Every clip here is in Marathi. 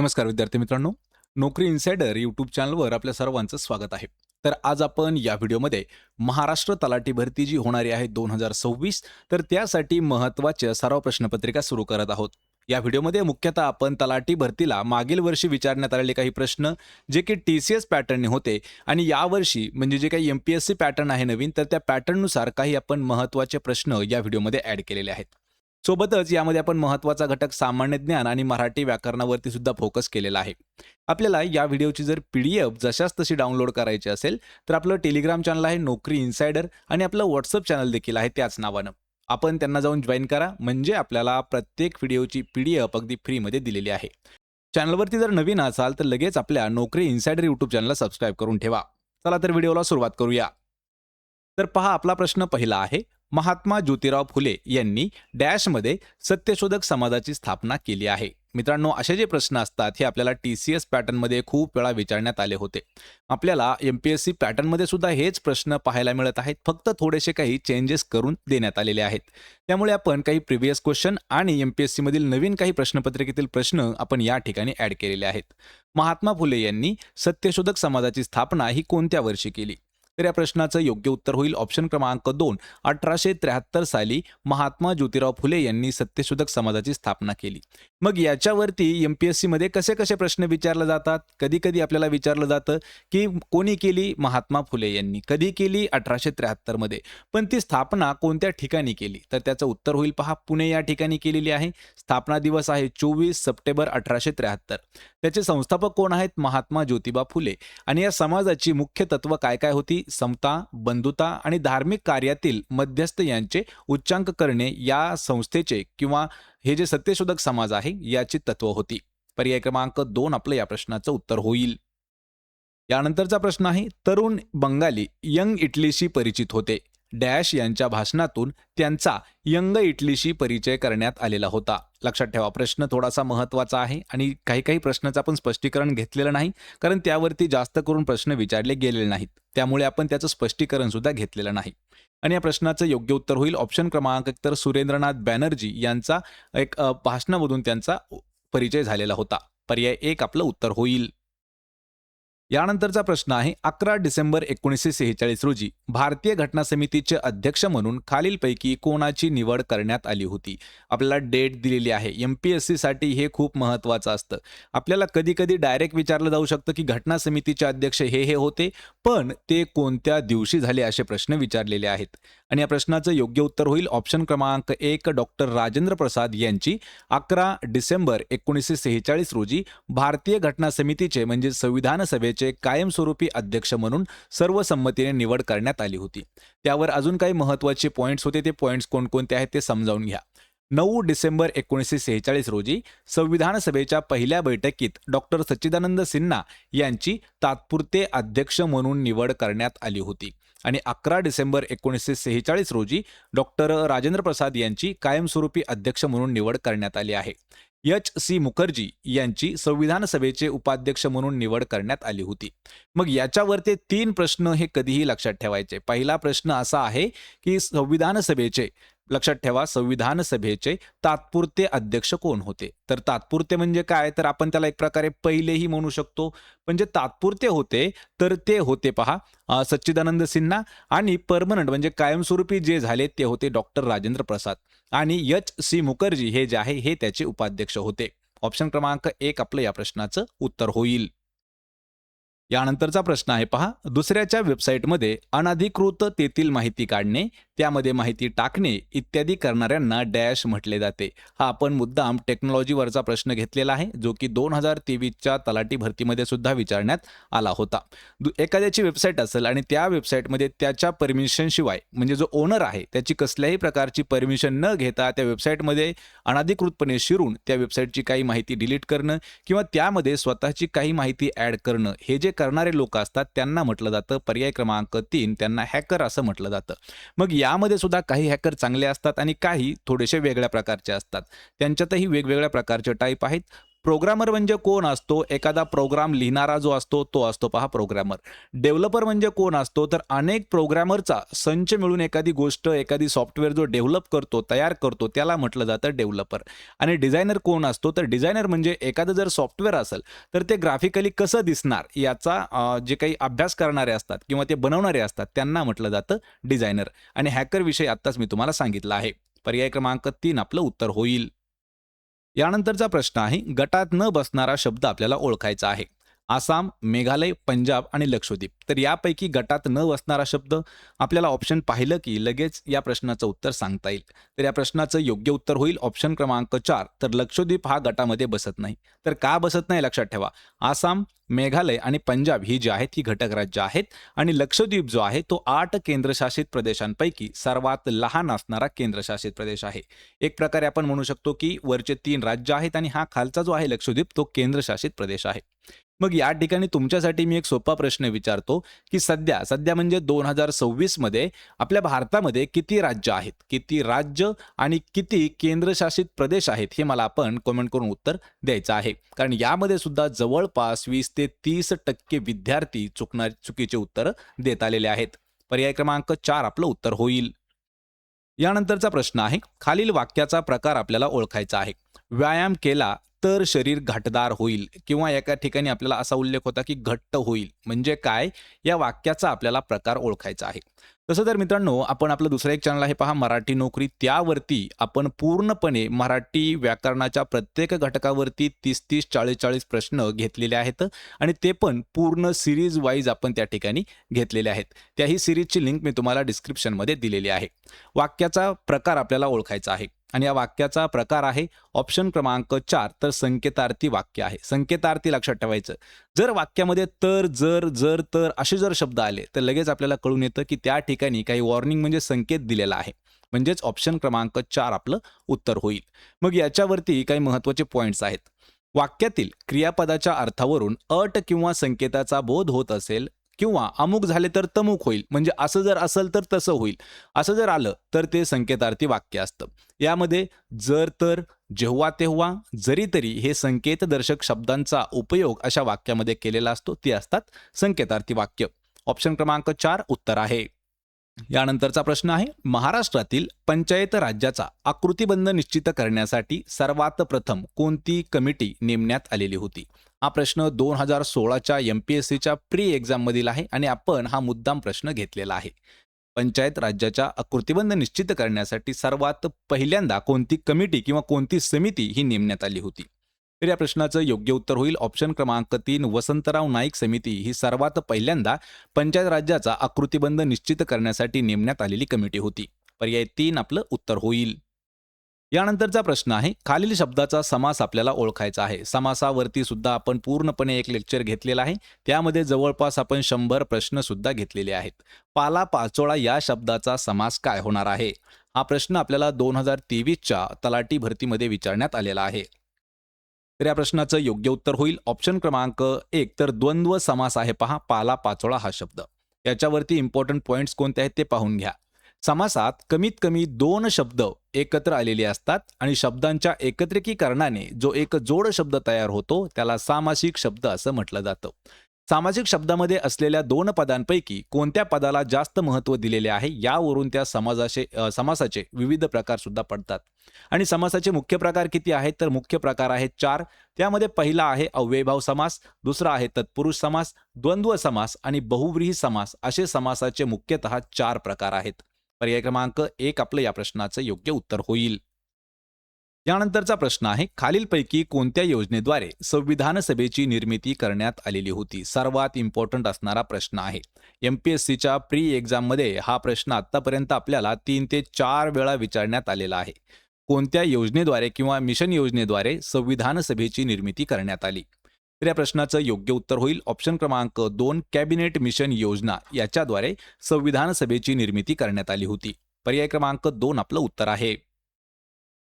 नमस्कार विद्यार्थी मित्रांनो. नोकरी इन्साइडर यूट्यूब चॅनलवर आपल्या सर्वांचं स्वागत आहे. तर आज आपण या व्हिडिओमध्ये महाराष्ट्र तलाठी भरती जी होणारी आहे 2026, तर त्यासाठी महत्त्वाच्या सराव प्रश्नपत्रिका सुरू करत आहोत. या व्हिडिओमध्ये मुख्यतः आपण तलाठी भरतीला मागील वर्षी विचारण्यात आलेले काही प्रश्न जे की TCS पॅटर्नने होते आणि यावर्षी म्हणजे जे काही MPSC पॅटर्न आहे नवीन, तर त्या पॅटर्ननुसार काही आपण महत्त्वाचे प्रश्न या व्हिडिओमध्ये ॲड केलेले आहेत. सोबतच यामध्ये आपण महत्त्वाचा घटक सामान्य ज्ञान आणि मराठी व्याकरणावरती सुद्धा फोकस केलेला आहे. आपल्याला या व्हिडिओची जर PDF जशाच तशी डाउनलोड करायची असेल, तर आपलं टेलिग्राम चॅनल आहे नोकरी इन्साइडर आणि आपलं WhatsApp चॅनल देखील आहे त्याच नावानं. आपण त्यांना जाऊन जॉइन करा, म्हणजे आपल्याला प्रत्येक व्हिडिओची PDF अगदी फ्रीमध्ये दिलेली आहे. चॅनलवरती जर नवीन असाल तर लगेच आपल्या नोकरी इन्साइडर यूट्यूब चॅनलला सबस्क्राईब करून ठेवा. चला तर व्हिडिओला सुरुवात करूया. तर पहा, आपला प्रश्न पहिला आहे. महात्मा ज्योतिराव फुले यांनी डॅशमध्ये सत्यशोधक समाजाची स्थापना केली आहे. मित्रांनो, असे जे प्रश्न असतात हे आपल्याला TCS पॅटर्नमध्ये खूप वेळा विचारण्यात आले होते. आपल्याला MPSC पॅटर्नमध्ये सुद्धा हेच प्रश्न पाहायला मिळत आहेत, फक्त थोडेसे काही चेंजेस करून देण्यात आलेले आहेत. त्यामुळे आपण काही प्रिव्हियस क्वेश्चन आणि MPSC मधील नवीन काही प्रश्नपत्रिकेतील प्रश्न आपण या ठिकाणी ॲड केलेले आहेत. महात्मा फुले यांनी सत्यशोधक समाजाची स्थापना ही कोणत्या वर्षी केली? तर या प्रश्नाचं योग्य उत्तर होईल ऑप्शन क्रमांक 2. 1873 साली महात्मा ज्योतिराव फुले यांनी सत्यशोधक समाजाची स्थापना केली. मग याच्यावरती MPSC मध्ये कसे कसे प्रश्न विचारले जातात? कधी कधी आपल्याला विचारलं जातं की कोणी केली? महात्मा फुले यांनी. कधी केली? 1873 मध्ये. पण ती स्थापना कोणत्या ठिकाणी केली? तर त्याचं उत्तर होईल पहा, पुणे या ठिकाणी केलेली आहे. स्थापना दिवस आहे 24 सप्टेंबर 1873. त्याचे संस्थापक कोण आहेत? महात्मा ज्योतिबा फुले. आणि या समाजाची मुख्य तत्व काय काय होती? समता, बंधुता आणि धार्मिक कार्यातील मध्यस्थ यांचे उच्चांक करणे या संस्थेचे किंवा हे जे सत्यशोधक समाज आहे याची तत्व होती. पर्याय क्रमांक 2 आपलं या प्रश्नाचं उत्तर होईल. यानंतरचा प्रश्न आहे. तरुण बंगाली यंग इटलीशी परिचित होते. डॅश यांच्या भाषणातून त्यांचा यंग इटलीशी परिचय करण्यात आलेला होता. लक्षात ठेवा, प्रश्न थोडासा महत्त्वाचा आहे आणि काही काही प्रश्नाचं आपण स्पष्टीकरण घेतलेलं नाही, कारण त्यावरती जास्त करून प्रश्न विचारले गेलेले नाहीत. त्यामुळे आपण त्याचं स्पष्टीकरण सुद्धा घेतलेलं नाही. आणि या प्रश्नाचं योग्य उत्तर होईल ऑप्शन क्रमांक 1. तर सुरेंद्रनाथ बॅनर्जी यांचा एक भाषणामधून त्यांचा परिचय झालेला होता. पर्याय 1 आपलं उत्तर होईल. यानंतरचा प्रश्न आहे. 11 डिसेंबर 1946 रोजी भारतीय घटना समितीचे अध्यक्ष म्हणून खालीलपैकी कोणाची निवड करण्यात आली होती? आपल्याला डेट दिलेली आहे. MPSC साठी हे खूप महत्त्वाचं असतं. आपल्याला कधी कधी डायरेक्ट विचारलं जाऊ शकतं की घटना समितीचे अध्यक्ष हे होते, पण ते कोणत्या दिवशी झाले असे प्रश्न विचारलेले आहेत. आणि या प्रश्नाचं योग्य उत्तर होईल ऑप्शन क्रमांक 1. डॉक्टर राजेंद्र प्रसाद यांची 11 डिसेंबर 1946 रोजी भारतीय घटना समितीचे म्हणजे संविधान सभेचे कायमस्वरूपी अध्यक्ष म्हणून सर्वसंमतीने निवड करण्यात आली होती. त्यावर अजून काही महत्त्वाचे पॉइंट्स होते. ते पॉइंट्स कोणकोणते आहेत ते समजावून घ्या. 9 डिसेंबर 1946 रोजी संविधान सभेच्या पहिल्या बैठकीत डॉक्टर सच्चिदानंद सिन्हा यांची तात्पुरते अध्यक्ष म्हणून निवड करण्यात आली होती. आणि 11 डिसेंबर 1946 रोजी डॉक्टर राजेंद्र प्रसाद यांची कायमस्वरूपी अध्यक्ष म्हणून निवड करण्यात आली आहे. HC मुखर्जी यांची संविधान सभेचे उपाध्यक्ष म्हणून निवड करण्यात आली होती. मग याच्यावरती 3 प्रश्न हे कधीही लक्षात ठेवायचे. पहिला प्रश्न असा आहे की संविधान सभेचे, लक्षात ठेवा, संविधान सभेचे तात्पुरते अध्यक्ष कोण होते? तर तात्पुरते म्हणजे काय? तर आपण त्याला एक प्रकारे पहिलेही म्हणू शकतो. पण जे तात्पुरते होते तर ते होते पहा सच्चिदानंद सिन्हा, आणि परमनंट म्हणजे कायमस्वरूपी जे झाले ते होते डॉक्टर राजेंद्र प्रसाद. आणि HC मुखर्जी हे जे आहे हे त्याचे उपाध्यक्ष होते. ऑप्शन क्रमांक 1 आपलं या प्रश्नाचं उत्तर होईल. यानंतरचा प्रश्न आहे पहा. दुसऱ्याच्या वेबसाईटमध्ये अनधिकृत तेथील माहिती काढणे, त्यामध्ये माहिती टाकणे इत्यादी करणाऱ्यांना डॅश म्हटले जाते. हा आपण मुद्दाम टेक्नॉलॉजीवरचा प्रश्न घेतलेला आहे, जो की 2023च्या तलाठी भरतीमध्ये सुद्धा विचारण्यात आला होता. एखाद्याची वेबसाईट असेल आणि त्या वेबसाईटमध्ये त्याच्या परमिशनशिवाय, म्हणजे जो ओनर आहे त्याची कसल्याही प्रकारची परमिशन न घेता त्या वेबसाईटमध्ये अनधिकृतपणे शिरून त्या वेबसाईटची काही माहिती डिलीट करणं किंवा त्यामध्ये स्वतःची काही माहिती ॲड करणं, हे जे करणारे लोक असतात त्यांना म्हटलं जातं, पर्याय क्रमांक 3, त्यांना हॅकर असं म्हटलं जातं. मग यामध्ये सुद्धा काही हॅकर चांगले असतात आणि काही थोडेसे वेगळ्या प्रकारचे असतात. त्यांच्यातही वेगवेगळ्या प्रकारचे टाईप आहेत. प्रोग्रामर म्हणजे कोण असतो? एखादा प्रोग्राम लिहिणारा जो असतो तो असतो पहा प्रोग्रामर. डेव्हलपर म्हणजे कोण असतो? तर अनेक प्रोग्रामरचा संच मिळून एखादी गोष्ट, एखादी सॉफ्टवेअर जो डेव्हलप करतो, तयार करतो त्याला म्हटलं जातं डेव्हलपर. आणि डिझायनर कोण असतो? तर डिझायनर म्हणजे एखादं जर सॉफ्टवेअर असेल तर ते ग्राफिकली कसं दिसणार याचा जे काही अभ्यास करणारे असतात किंवा ते बनवणारे असतात त्यांना म्हटलं जातं डिझायनर. आणि हॅकर विषयी आत्ताच मी तुम्हाला सांगितलं आहे. पर्याय क्रमांक 3 आपलं उत्तर होईल. यानंतरचा प्रश्न आहे गटात न बसणारा शब्द आपल्याला ओळखायचा आहे. आसाम, मेघालय, पंजाब आणि लक्षद्वीप. तर यापैकी गटात न बसणारा शब्द आपल्याला ऑप्शन पाहिलं की लगेच या प्रश्नाचं उत्तर सांगता येईल. तर या प्रश्नाचं योग्य उत्तर होईल ऑप्शन क्रमांक 4. तर लक्षद्वीप हा गटामध्ये बसत नाही. तर का बसत नाही लक्षात ठेवा. आसाम, मेघालय आणि पंजाब ही जी आहेत ही घटक राज्य आहेत आणि लक्षद्वीप जो आहे तो 8 केंद्रशासित प्रदेशांपैकी सर्वात लहान असणारा केंद्रशासित प्रदेश आहे. एक प्रकारे आपण म्हणू शकतो की वरचे 3 राज्य आहेत आणि हा खालचा जो आहे लक्षद्वीप तो केंद्रशासित प्रदेश आहे. मग या ठिकाणी तुमच्यासाठी मी एक सोपा प्रश्न विचारतो, की सध्या म्हणजे 2026 मध्ये आपल्या भारतामध्ये किती राज्य आहेत? किती राज्य आणि किती केंद्रशासित प्रदेश आहेत? हे मला आपण कमेंट करून उत्तर द्यायचं आहे. कारण यामध्ये सुद्धा जवळपास 20 ते 30% विद्यार्थी चुकीचे उत्तरं देत आलेले आहेत. पर्याय क्रमांक 4 आपलं उत्तर होईल. यानंतरचा प्रश्न आहे खालील वाक्याचा प्रकार आपल्याला ओळखायचा आहे. व्यायाम केला तर शरीर घाटदार होईल किंवा एका ठिकाणी आपल्याला असा उल्लेख होता की घट्ट होईल म्हणजे काय या वाक्याचा आपल्याला प्रकार ओळखायचा आहे. तसं तर मित्रांनो आपण आपलं दुसरं एक चॅनल आहे पहा मराठी नोकरी त्यावरती आपण पूर्णपणे मराठी व्याकरणाच्या प्रत्येक घटकावरती 30-30 40-40 प्रश्न घेतलेले आहेत आणि ते पण पूर्ण सिरीज वाईज आपण त्या ठिकाणी घेतलेले आहेत. त्याही सिरीजची लिंक मी तुम्हाला डिस्क्रिप्शनमध्ये दिलेली आहे. वाक्याचा प्रकार आपल्याला ओळखायचा आहे आणि या वाक्याचा प्रकार आहे ऑप्शन क्रमांक 4 तर संकेतार्थी वाक्य आहे. संकेतार्थी लक्षात ठेवायचं. जर वाक्यामध्ये तर, जर, तर असे जर शब्द आले तर लगेच आपल्याला कळून येतं की त्या ठिकाणी काही वॉर्निंग म्हणजे संकेत दिलेला आहे. म्हणजेच ऑप्शन क्रमांक 4 आपलं उत्तर होईल. मग याच्यावरती काही महत्त्वाचे पॉइंट्स आहेत. वाक्यातील क्रियापदाच्या अर्थावरून अट किंवा संकेताचा बोध होत असेल किंवा अमुक झाले तर तमुक होईल म्हणजे असं जर असेल तर तसं होईल असं जर आलं तर ते संकेतार्थी वाक्य असतं. यामध्ये जर तर जेव्हा तेव्हा जरी तरी हे संकेतदर्शक शब्दांचा उपयोग अशा वाक्यामध्ये केलेला असतो ते असतात संकेतार्थी वाक्य. ऑप्शन क्रमांक 4 उत्तर आहे. यानंतरचा प्रश्न आहे महाराष्ट्रातील पंचायत राज्याचा आकृतिबंध निश्चित करण्यासाठी सर्वात प्रथम कोणती कमिटी नेमण्यात आलेली होती? हा प्रश्न 2016च्या MPSCच्या प्री एक्झाम मधील आहे आणि आपण हा मुद्दाम प्रश्न घेतलेला आहे. पंचायत राज्याच्या आकृतिबंध निश्चित करण्यासाठी सर्वात पहिल्यांदा कोणती कमिटी किंवा कोणती समिती ही नेमण्यात आली होती? तर या प्रश्नाचं योग्य उत्तर होईल ऑप्शन क्रमांक 3 वसंतराव नाईक समिती ही सर्वात पहिल्यांदा पंचायत राज्याचा आकृतिबंध निश्चित करण्यासाठी नेमण्यात आलेली कमिटी होती. पर्याय 3 आपलं उत्तर होईल. यानंतरचा प्रश्न आहे खालील शब्दाचा समास आपल्याला ओळखायचा आहे. समासावरती सुद्धा आपण पूर्णपणे एक लेक्चर घेतलेला आहे. त्यामध्ये जवळपास आपण 100 प्रश्न सुद्धा घेतलेले आहेत. पाला पाचोळा या शब्दाचा समास काय होणार आहे? हा प्रश्न आपल्याला 2023च्या तलाठी भरतीमध्ये विचारण्यात आलेला आहे. तर या प्रश्नाचं योग्य उत्तर होईल ऑप्शन क्रमांक 1 तर द्वंद्व समास आहे पहा पाला पाचोळा हा शब्द. याच्यावरती इम्पॉर्टंट पॉइंट्स कोणते आहेत ते पाहून घ्या. समासात कमीत कमी 2 शब्द एकत्र आलेले असतात आणि शब्दांच्या एकत्रिकीकरणाने जो एक जोड शब्द तयार होतो त्याला सामासिक शब्द असं म्हटलं जातं. सामासिक शब्दामध्ये असलेल्या 2 पदांपैकी कोणत्या पदाला जास्त महत्त्व दिलेले आहे यावरून त्या समासाचे विविध प्रकार सुद्धा पडतात. आणि समासाचे मुख्य प्रकार किती आहेत तर मुख्य प्रकार आहेत 4. त्यामध्ये पहिला आहे अव्ययभाव समास, दुसरा आहे तत्पुरुष समास, द्वंद्व समास आणि बहुव्रीही समास असे समासाचे मुख्यतः 4 प्रकार आहेत. पर्याय क्रमांक 1 आपलं या प्रश्नाचं योग्य उत्तर होईल. यानंतरचा प्रश्न आहे खालीलपैकी कोणत्या योजनेद्वारे संविधान सभेची निर्मिती करण्यात आलेली होती? सर्वात इम्पॉर्टंट असणारा प्रश्न आहे. MPSCच्या प्री एक्झाममध्ये हा प्रश्न आतापर्यंत आपल्याला 3 ते 4 वेळा विचारण्यात आलेला आहे. कोणत्या योजनेद्वारे किंवा मिशन योजनेद्वारे संविधान सभेची निर्मिती करण्यात आली? तर या प्रश्नाचं योग्य उत्तर होईल ऑप्शन क्रमांक 2 कॅबिनेट मिशन योजना याच्याद्वारे संविधान सभेची निर्मिती करण्यात आली होती. पर्याय क्रमांक 2 आपलं उत्तर आहे.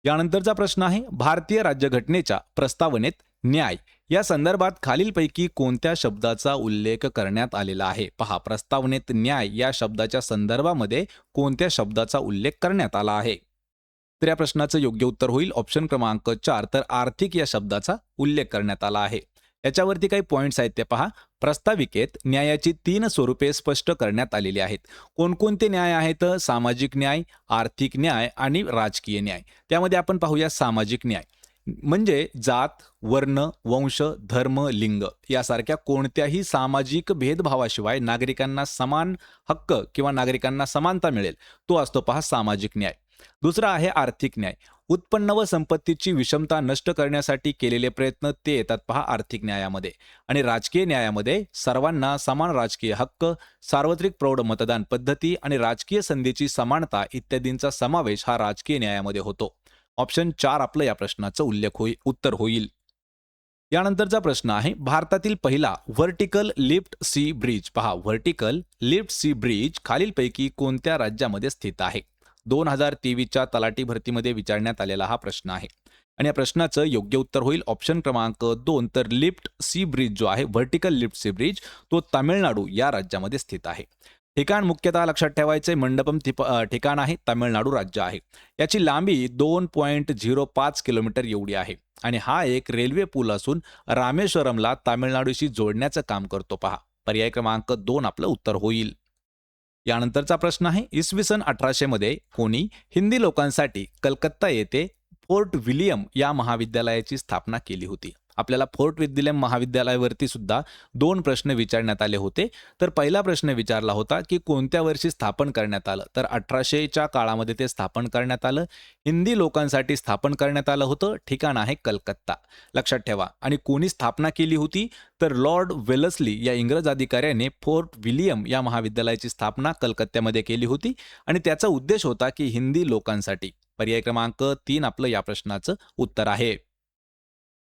यानंतरचा प्रश्न आहे भारतीय राज्यघटनेच्या प्रस्तावनेत न्याय या संदर्भात खालीलपैकी कोणत्या शब्दाचा उल्लेख करण्यात आलेला आहे? पहा प्रस्तावनेत न्याय या शब्दाच्या संदर्भामध्ये कोणत्या शब्दाचा उल्लेख करण्यात आला आहे? तर या प्रश्नाचं योग्य उत्तर होईल ऑप्शन क्रमांक 4, तर आर्थिक या शब्दाचा उल्लेख करण्यात आला आहे. याच्यावरती काही पॉईंट्स आहेत ते पहा. प्रस्ताविकेत न्यायाची 3 स्वरूपे स्पष्ट करण्यात आलेली आहेत. कोणकोणते न्याय आहेत? सामाजिक न्याय, आर्थिक न्याय आणि राजकीय न्याय. त्यामध्ये आपण पाहूया सामाजिक न्याय. म्हणजे जात, वर्ण, वंश, धर्म, लिंग यासारख्या कोणत्याही सामाजिक भेदभावाशिवाय नागरिकांना समान हक्क किंवा नागरिकांना समानता मिळेल, तो असतो पहा सामाजिक न्याय. दुसरा आहे आर्थिक न्याय. उत्पन्न व संपत्तीची विषमता नष्ट करण्यासाठी केलेले प्रयत्न ते येतात पहा आर्थिक न्यायामध्ये. आणि राजकीय न्यायामध्ये सर्वांना समान राजकीय हक्क, सार्वत्रिक प्रौढ मतदान पद्धती आणि राजकीय संधीची समानता इत्यादींचा समावेश हा राजकीय न्यायामध्ये होतो. ऑप्शन 4 आपलं या प्रश्नाचं उत्तर होईल. यानंतरचा प्रश्न आहे भारतातील पहिला व्हर्टिकल लिफ्ट सी ब्रिज. पहा, व्हर्टिकल लिफ्ट सी ब्रिज खालीलपैकी कोणत्या राज्यामध्ये स्थित आहे? 2023च्या तलाठी भरतीमध्ये विचारण्यात आलेला हा प्रश्न आहे. आणि या प्रश्नाचं योग्य उत्तर होईल ऑप्शन क्रमांक 2, तर लिफ्ट सी ब्रिज जो आहे व्हर्टिकल लिफ्ट सी ब्रिज तो तामिळनाडू या राज्यामध्ये स्थित आहे. ठिकाण मुख्यतः लक्षात ठेवायचे मंडपम ठिकाण आहे, तामिळनाडू राज्य आहे. याची लांबी 2.05 किलोमीटर एवढी आहे आणि हा एक रेल्वे पूल असून रामेश्वरमला तामिळनाडूशी जोडण्याचं काम करतो पहा. पर्याय क्रमांक 2 आपलं उत्तर होईल. यानंतरचा प्रश्न आहे इसवी सन 1800 मध्ये कोणी हिंदी लोकांसाठी कलकत्ता येथे फोर्ट विलियम या महाविद्यालयाची स्थापना केली होती? आपल्याला फोर्ट विलियम महाविद्यालयावरती सुद्धा 2 प्रश्न विचारण्यात आले होते. तर पहिला प्रश्न विचारला होता की कोणत्या वर्षी स्थापन करण्यात आलं? तर 1800च्या काळामध्ये ते स्थापन करण्यात आलं. हिंदी लोकांसाठी स्थापन करण्यात आलं होतं. ठिकाण आहे कलकत्ता, लक्षात ठेवा. आणि कोणी स्थापना केली होती? तर लॉर्ड वेलस्ली या इंग्रज अधिकाऱ्याने फोर्ट विलियम या महाविद्यालयाची स्थापना कलकत्त्यामध्ये केली होती आणि त्याचा उद्देश होता की हिंदी लोकांसाठी. पर्याय क्रमांक 3 आपलं या प्रश्नाचं उत्तर आहे.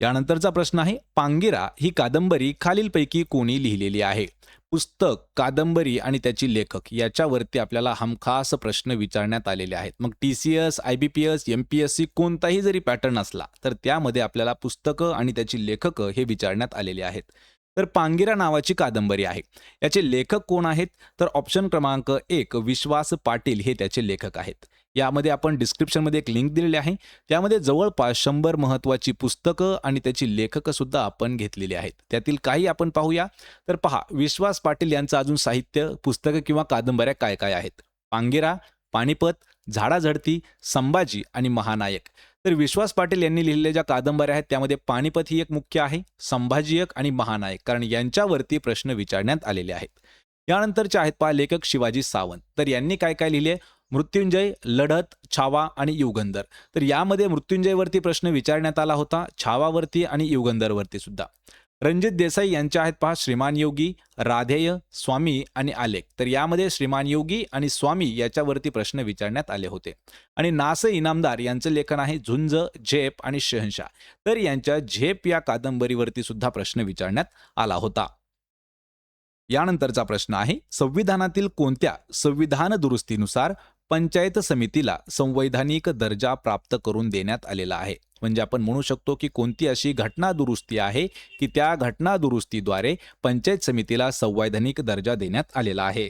यानंतरचा प्रश्न आहे पांगिरा ही कादंबरी खालीलपैकी कोणी लिहिलेली आहे? पुस्तक, कादंबरी आणि त्याची लेखक याच्यावरती आपल्याला हमखास प्रश्न विचारण्यात आलेले आहेत. मग TCS, IBPS, MPSC कोणताही जरी पॅटर्न असला तर त्यामध्ये आपल्याला पुस्तकं आणि त्याची लेखक हे विचारण्यात आलेले आहेत. तर पांगिरा नावाची कादंबरी आहे. याचे लेखक कोण आहेत? तर ऑप्शन क्रमांक 1 विश्वास पाटील हे त्याचे लेखक आहेत. यामध्ये आपण डिस्क्रिप्शनमध्ये एक लिंक दिलेली आहे. त्यामध्ये जवळपास 100 महत्त्वाची पुस्तकं आणि त्याची लेखकं सुद्धा आपण घेतलेली आहेत. त्यातील काही आपण पाहूया. तर पहा, विश्वास पाटील यांचं अजून साहित्य, पुस्तकं किंवा कादंबऱ्या काय काय आहेत? पांगिरा, पानिपत, झाडाझडती, संभाजी आणि महानायक. तर विश्वास पाटील यांनी लिहिलेल्या ज्या कादंबऱ्या आहेत त्यामध्ये पानिपत ही एक मुख्य आहे, संभाजी एक आणि महानायक, कारण यांच्यावरती प्रश्न विचारण्यात आलेले आहेत. यानंतरचे आहेत पहा लेखक शिवाजी सावंत. तर यांनी काय काय लिहिले? मृत्युंजय, लढत, छावा आणि युगंधर. तर यामध्ये मृत्युंजयवरती प्रश्न विचारण्यात आला होता, छावावरती आणि युगंधरवरती सुद्धा. रणजित देसाई यांचे आहेत पहा श्रीमान योगी, राधेय, स्वामी आणि आलेख. तर यामध्ये श्रीमान योगी आणि स्वामी याच्यावरती प्रश्न विचारण्यात आले होते. आणि नास इनामदार यांचं लेखन आहे झुंज, झेप आणि शहनशाह. तर यांच्या झेप या कादंबरीवरती सुद्धा प्रश्न विचारण्यात आला होता. यानंतरचा प्रश्न आहे संविधानातील कोणत्या संविधान दुरुस्तीनुसार पंचायत समितीला संवैधानिक दर्जा प्राप्त करून देण्यात आलेला आहे? म्हणजे आपण म्हणू शकतो की कोणती अशी घटना दुरुस्ती आहे की त्या घटना दुरुस्तीद्वारे पंचायत समितीला संवैधानिक दर्जा देण्यात आलेला आहे?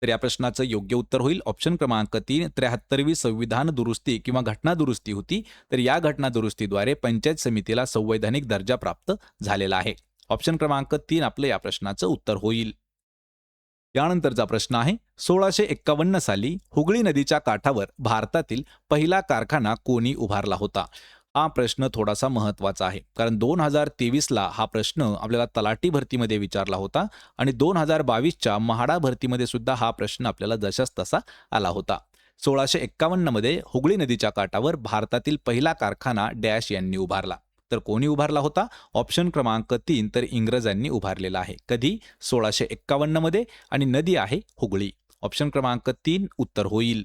तर या प्रश्नाचं योग्य उत्तर होईल ऑप्शन क्रमांक 3 73वी संविधान दुरुस्ती किंवा घटना दुरुस्ती होती. तर या घटना दुरुस्तीद्वारे पंचायत समितीला संवैधानिक दर्जा प्राप्त झालेला आहे. ऑप्शन क्रमांक 3 आपलं या प्रश्नाचं उत्तर होईल. यानंतरचा प्रश्न आहे 1651 साली हुगळी नदीच्या काठावर भारतातील पहिला कारखाना कोणी उभारला होता? हा प्रश्न थोडासा महत्त्वाचा आहे, कारण 2023ला हा प्रश्न आपल्याला तलाठी भरतीमध्ये विचारला होता आणि 2022च्या म्हाडा भरतीमध्ये सुद्धा हा प्रश्न आपल्याला जशास तसा आला होता. 1651 मध्ये हुगळी नदीच्या काठावर भारतातील पहिला कारखाना डॅश यांनी उभारला. तर कोणी उभारला होता? ऑप्शन क्रमांक 3 तर इंग्रजांनी उभारलेला आहे. कधी? 1651 मध्ये आणि नदी आहे हुगळी. ऑप्शन क्रमांक 3 उत्तर होईल.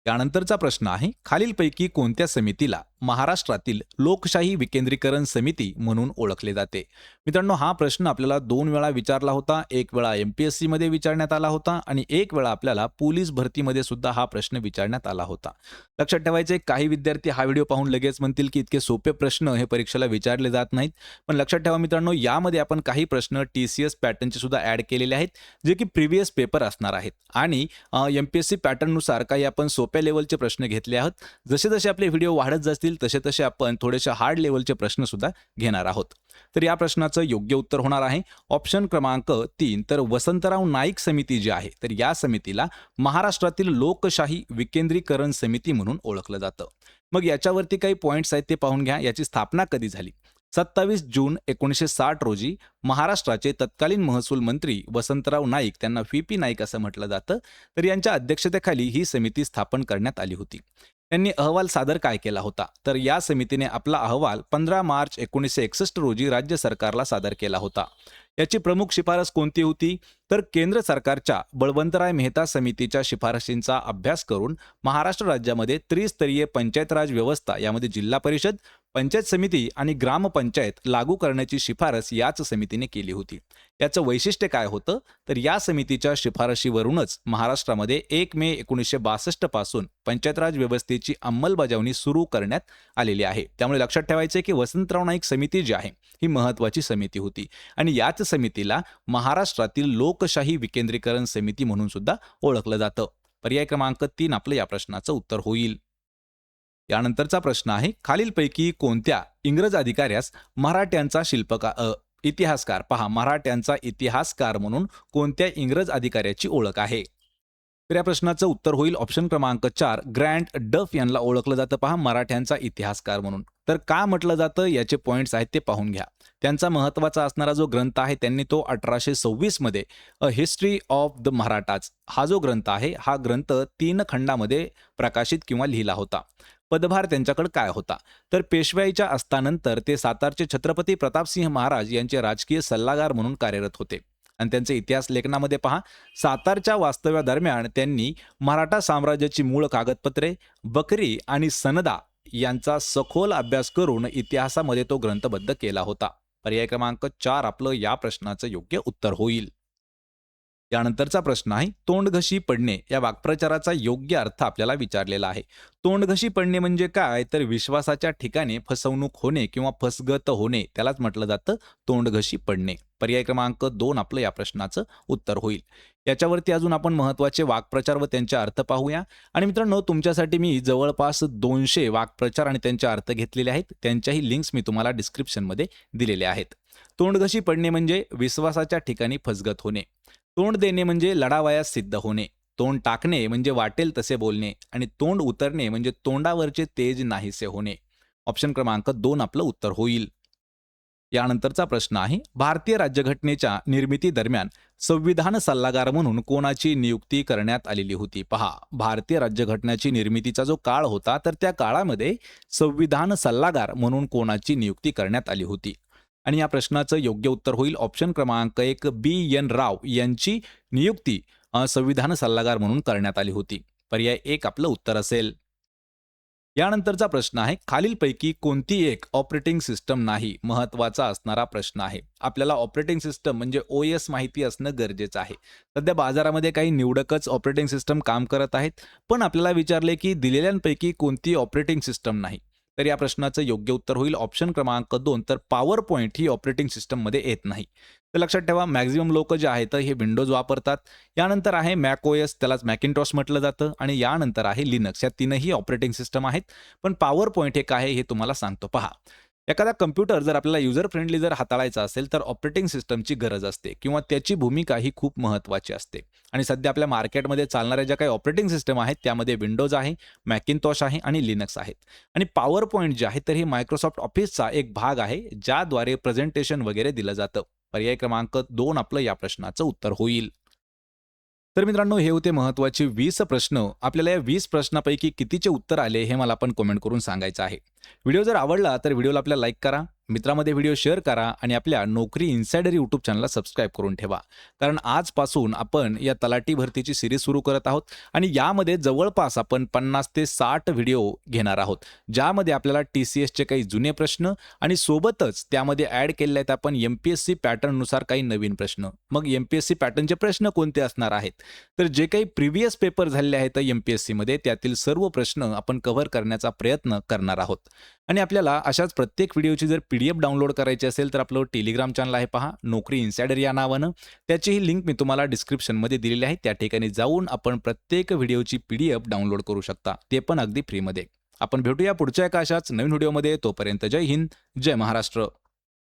त्यानंतरचा प्रश्न आहे खालीलपैकी कोणत्या समितीला महाराष्ट्रातील लोकशाही विकेंद्रीकरण समिती म्हणून ओळखले जाते? मित्रांनो, हा प्रश्न आपल्याला 2 वेळा विचारला होता. एक वेळा MPSC मध्ये विचारण्यात आला होता आणि एक वेळा आपल्याला पोलीस भरतीमध्ये सुद्धा हा प्रश्न विचारण्यात आला होता. लक्षात ठेवायचे, काही विद्यार्थी हा व्हिडिओ पाहून लगेच म्हणतील की इतके सोपे प्रश्न हे परीक्षेला विचारले जात नाहीत. पण लक्षात ठेवा मित्रांनो, यामध्ये आपण काही प्रश्न TCS पॅटर्नचे सुद्धा ॲड केलेले आहेत, जे की प्रिव्हियस पेपर असणार आहेत आणि MPSC पॅटर्ननुसार काही आपण सोप्या लेवलचे प्रश्न घेतले आहोत. जसे जसे आपले व्हिडिओ वाढत जातील तसे तसे आपण थोडेसे हार्ड लेवलचे प्रश्न सुद्धा घेणार आहोत. तर या प्रश्नाचं योग्य उत्तर होणार आहे ऑप्शन क्रमांक 3. तर वसंतराव नाईक समिती जी आहे, तर या समितीला महाराष्ट्रातील लोकशाही विकेंद्रीकरण समिती म्हणून ओळखलं जातं. मग याच्यावरती काही पॉईंट्स आहेत ते पाहून घ्या. याची स्थापना कधी झाली? 27 जून 1960 रोजी महाराष्ट्राचे तत्कालीन महसूल मंत्री वसंतराव नाईक, त्यांना VP नाईक असं म्हटलं जातं, तर यांच्या अध्यक्षतेखाली ही समिती स्थापन करण्यात आली होती. त्यांनी अहवाल सादर काय केला होता? तर या समितीने आपला अहवाल 15 मार्च 1961 रोजी राज्य सरकारला सादर केला होता. याची प्रमुख शिफारस कोणती होती? तर केंद्र सरकारच्या बळवंतराय मेहता समितीच्या शिफारशींचा अभ्यास करून महाराष्ट्र राज्यामध्ये त्रिस्तरीय पंचायत राज व्यवस्था, यामध्ये जिल्हा परिषद, पंचायत समिती आणि ग्रामपंचायत लागू करण्याची शिफारस याच समितीने केली होती. याचं वैशिष्ट्य काय होतं? तर या समितीच्या शिफारशीवरूनच महाराष्ट्रामध्ये 1 मे 1962 पासून पंचायत राज व्यवस्थेची अंमलबजावणी सुरू करण्यात आलेली आहे. त्यामुळे लक्षात ठेवायचे की वसंतराव नाईक समिती जी आहे ही महत्त्वाची समिती होती आणि याच समितीला महाराष्ट्रातील लोकशाही विकेंद्रीकरण समिती म्हणून सुद्धा ओळखलं जातं. पर्याय क्रमांक 3 आपलं या प्रश्नाचं उत्तर होईल. यानंतरचा प्रश्न आहे, खालीलपैकी कोणत्या इंग्रज अधिकाऱ्यास मराठ्यांचा इतिहासकार, पहा, मराठ्यांचा इतिहासकार म्हणून कोणत्या इंग्रज अधिकाऱ्याची ओळख आहे? तर या प्रश्नाचं उत्तर होईल ऑप्शन क्रमांक 4. ग्रँट डफ यांना ओळखलं जातं, पहा, मराठ्यांचा इतिहासकार म्हणून. तर का म्हटलं जातं याचे पॉईंट्स आहेत ते पाहून घ्या. त्यांचा महत्त्वाचा असणारा जो ग्रंथ आहे त्यांनी तो 1826 मध्ये a history of the Marathas हा जो ग्रंथ आहे, हा ग्रंथ 3 खंडामध्ये प्रकाशित किंवा लिहिला होता. पदभार त्यांच्याकडे काय होता? तर पेशवाईच्या अस्तानंतर ते सातारचे छत्रपती प्रतापसिंह महाराज यांचे राजकीय सल्लागार म्हणून कार्यरत होते आणि त्यांचे इतिहास लेखनामध्ये पहा, सातारच्या वास्तव्यादरम्यान त्यांनी मराठा साम्राज्याची मूळ कागदपत्रे, बकरी आणि सनदा यांचा सखोल अभ्यास करून इतिहासामध्ये तो ग्रंथबद्ध केला होता. पर्याय क्रमांक 4 आपलं या प्रश्नाचं योग्य उत्तर होईल. यानंतरचा प्रश्न आहे, तोंडघशी पडणे या वाक्प्रचाराचा योग्य अर्थ आपल्याला विचारलेला आहे. तोंडघशी पडणे म्हणजे काय? तर विश्वासाच्या ठिकाणी फसवणूक होणे किंवा फसगत होणे, त्यालाच म्हटलं जातं तोंडघशी पडणे. पर्याय क्रमांक 2 आपलं या प्रश्नाचं उत्तर होईल. याच्यावरती अजून आपण महत्त्वाचे वाक्प्रचार व त्यांचे अर्थ पाहूया. आणि मित्रांनो, तुमच्यासाठी मी जवळपास 200 वाक्प्रचार आणि त्यांचे अर्थ घेतलेले आहेत. त्यांच्याही लिंक्स मी तुम्हाला डिस्क्रिप्शनमध्ये दिलेल्या आहेत. तोंडघशी पडणे म्हणजे विश्वासाच्या ठिकाणी फसगत होणे. तोंड देणे म्हणजे लढावयास सिद्ध होणे. तोंड टाकणे म्हणजे वाटेल तसे बोलणे आणि तोंड उतरणे म्हणजे तोंडावरचे तेज नाहीसे होणे. ऑप्शन क्रमांक 2 आपलं उत्तर होईल. यानंतरचा प्रश्न आहे, भारतीय राज्यघटनेच्या निर्मिती दरम्यान संविधान सल्लागार म्हणून कोणाची नियुक्ती करण्यात आलेली होती? पहा, भारतीय राज्यघटनेची निर्मितीचा जो काळ होता तर त्या काळामध्ये संविधान सल्लागार म्हणून कोणाची नियुक्ती करण्यात आली होती? आणि या प्रश्नाचं योग्य उत्तर होईल ऑप्शन क्रमांक 1. BN राव यांची नियुक्ती संविधान सल्लागार म्हणून करण्यात आली होती. पर्याय 1 आपलं उत्तर असेल. यानंतरचा प्रश्न आहे, खालीलपैकी कोणती एक ऑपरेटिंग सिस्टम नाही? महत्त्वाचा असणारा प्रश्न आहे. आपल्याला ऑपरेटिंग सिस्टम म्हणजे OS माहिती असणं गरजेचं आहे. सध्या बाजारामध्ये काही निवडकच ऑपरेटिंग सिस्टम काम करत आहेत, पण आपल्याला विचारले की दिलेल्यांपैकी कोणती ऑपरेटिंग सिस्टम नाही? तर या प्रश्नाचं योग्य उत्तर होईल ऑप्शन क्रमांक 2. तर पॉवर पॉईंट ही ऑपरेटिंग सिस्टममध्ये येत नाही. तर लक्षात ठेवा, मॅक्झिमम लोक जे आहेत हे विंडोज वापरतात. यानंतर आहे मॅक OS, त्यालाच मॅकिंटॉश म्हटलं जातं, आणि यानंतर आहे लिनक्स. या तीनही ऑपरेटिंग सिस्टम आहेत. पण पॉवर पॉईंट हे काय हे तुम्हाला सांगतो. पहा, एखादा कम्प्युटर जर आपल्याला युजर फ्रेंडली जर हाताळायचा असेल तर ऑपरेटिंग सिस्टमची गरज असते किंवा त्याची भूमिका ही खूप महत्त्वाची असते. आणि सध्या आपल्या मार्केटमध्ये चालणाऱ्या ज्या काही ऑपरेटिंग सिस्टम आहेत त्यामध्ये विंडोज आहे, मॅकिंटॉश आहे आणि लिनक्स आहेत. आणि पॉवर पॉईंट जे आहे तर हे मायक्रोसॉफ्ट ऑफिसचा एक भाग आहे, ज्याद्वारे प्रेझेंटेशन वगैरे दिलं जातं. पर्याय क्रमांक 2 आपलं या प्रश्नाचं उत्तर होईल. तर मित्रांनो, हे होते महत्त्वाचे 20 प्रश्न. आपल्याला या 20 प्रश्नापैकी कितीचे उत्तर आले हे मला पण कमेंट करून सांगायचं आहे. व्हिडिओ जर आवडला तर व्हिडिओला आपल्याला लाईक करा, मित्रामध्ये व्हिडिओ शेअर करा आणि आपल्या नोकरी इन्सायडर यूट्यूब चॅनलला सबस्क्राईब करून ठेवा. कारण आजपासून आपण या तलाठी भरतीची सिरीज सुरू करत आहोत आणि यामध्ये जवळपास आपण 50 ते 60 व्हिडिओ घेणार आहोत, ज्यामध्ये आपल्याला TCSचे काही जुने प्रश्न आणि सोबतच त्यामध्ये ॲड केलेले आहेत आपण MPSC पॅटर्ननुसार काही नवीन प्रश्न. मग MPSC पॅटर्नचे प्रश्न कोणते असणार आहेत? तर जे काही प्रिव्हियस पेपर झालेले आहेत MPSCमध्ये त्यातील सर्व प्रश्न आपण कव्हर करण्याचा प्रयत्न करणार आहोत. आणि आपल्याला अशाच प्रत्येक व्हिडिओची जर PDF डाउनलोड करायची असेल तर आपलं टेलिग्राम चॅनल आहे पहा, नोकरी इन्सायडर या नावानं. त्याचीही लिंक मी तुम्हाला डिस्क्रिप्शनमध्ये दिलेली आहे. त्या ठिकाणी जाऊन आपण प्रत्येक व्हिडिओची PDF डाउनलोड करू शकता, ते पण अगदी फ्रीमध्ये. आपण भेटूया पुढच्या एका अशाच नवीन व्हिडिओमध्ये. तोपर्यंत जय हिंद, जय महाराष्ट्र.